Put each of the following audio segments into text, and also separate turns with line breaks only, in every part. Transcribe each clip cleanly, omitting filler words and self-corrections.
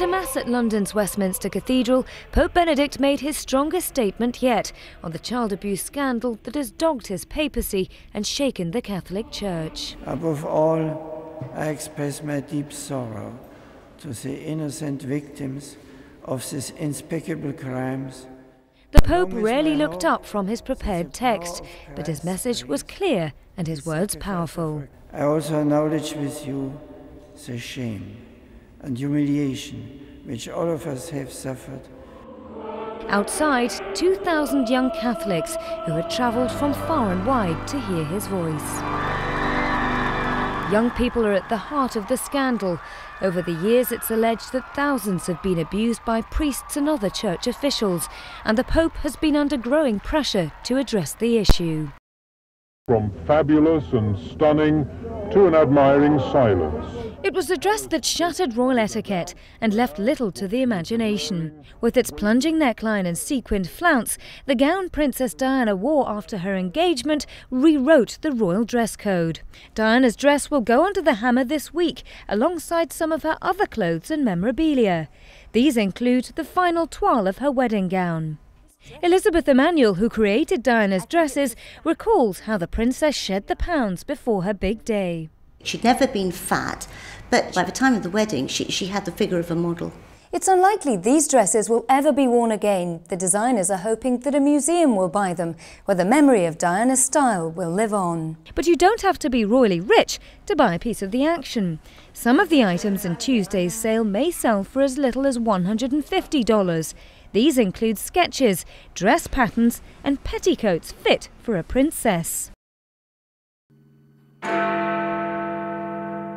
a Mass at London's Westminster Cathedral, Pope Benedict made his strongest statement yet on the child abuse scandal that has dogged his papacy and shaken the Catholic Church.
Above all, I express my deep sorrow to the innocent victims of these unspeakable crimes.
The Pope rarely looked up from his prepared text, but his message was clear and his words powerful.
I also acknowledge with you the shame and humiliation which all of us have suffered.
Outside, 2,000 young Catholics who had travelled from far and wide to hear his voice. Young people are at the heart of the scandal. Over the years, it's alleged that thousands have been abused by priests and other church officials, and the Pope has been under growing pressure to address the issue.
From fabulous and stunning to an admiring silence.
It was a dress that shattered royal etiquette and left little to the imagination. With its plunging neckline and sequined flounce, the gown Princess Diana wore after her engagement rewrote the royal dress code. Diana's dress will go under the hammer this week, alongside some of her other clothes and memorabilia. These include the final toile of her wedding gown. Elizabeth Emanuel, who created Diana's dresses, recalls how the princess shed the pounds before her big day.
She'd never been fat, but by the time of the wedding, she had the figure of a model.
It's unlikely these dresses will ever be worn again. The designers are hoping that a museum will buy them, where the memory of Diana's style will live on.
But you don't have to be royally rich to buy a piece of the action. Some of the items in Tuesday's sale may sell for as little as $150. These include sketches, dress patterns and petticoats fit for a princess.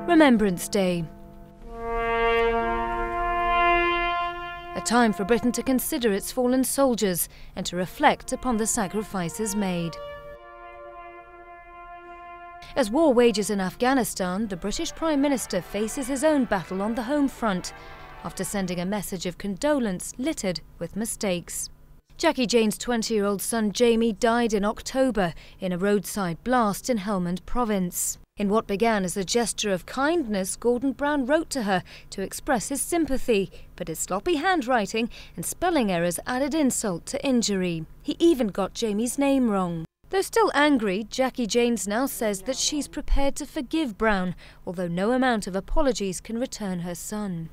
Remembrance Day. A time for Britain to consider its fallen soldiers and to reflect upon the sacrifices made. As war wages in Afghanistan, the British Prime Minister faces his own battle on the home front, after sending a message of condolence littered with mistakes. Jackie Jane's 20-year-old son Jamie died in October in a roadside blast in Helmand Province. In what began as a gesture of kindness, Gordon Brown wrote to her to express his sympathy, but his sloppy handwriting and spelling errors added insult to injury. He even got Jamie's name wrong. Though still angry, Jackie Janes now says that she's prepared to forgive Brown, although no amount of apologies can return her son.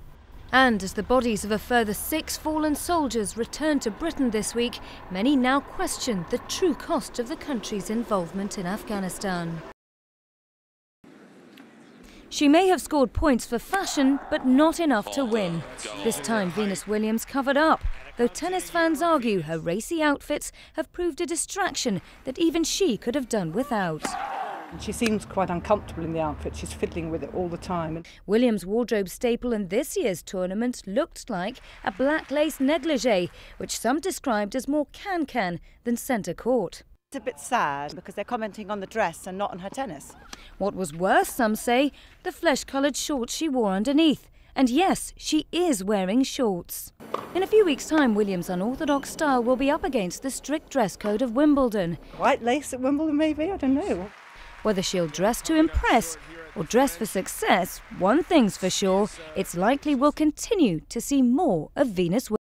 And as the bodies of a further 6 fallen soldiers return to Britain this week, many now question the true cost of the country's involvement in Afghanistan. She may have scored points for fashion, but not enough to win. This time Venus Williams covered up, though tennis fans argue her racy outfits have proved a distraction that even she could have done without.
She seems quite uncomfortable in the outfit. She's fiddling with it all the time.
Williams' wardrobe staple in this year's tournament looked like a black lace negligee, which some described as more can-can than centre court.
It's a bit sad because they're commenting on the dress and not on her tennis.
What was worse, some say, the flesh-coloured shorts she wore underneath. And yes, she is wearing shorts. In a few weeks' time, Williams' unorthodox style will be up against the strict dress code of Wimbledon.
White lace at Wimbledon, maybe? I don't know.
Whether she'll dress to impress or dress for success, one thing's for sure, it's likely we'll continue to see more of Venus Williams.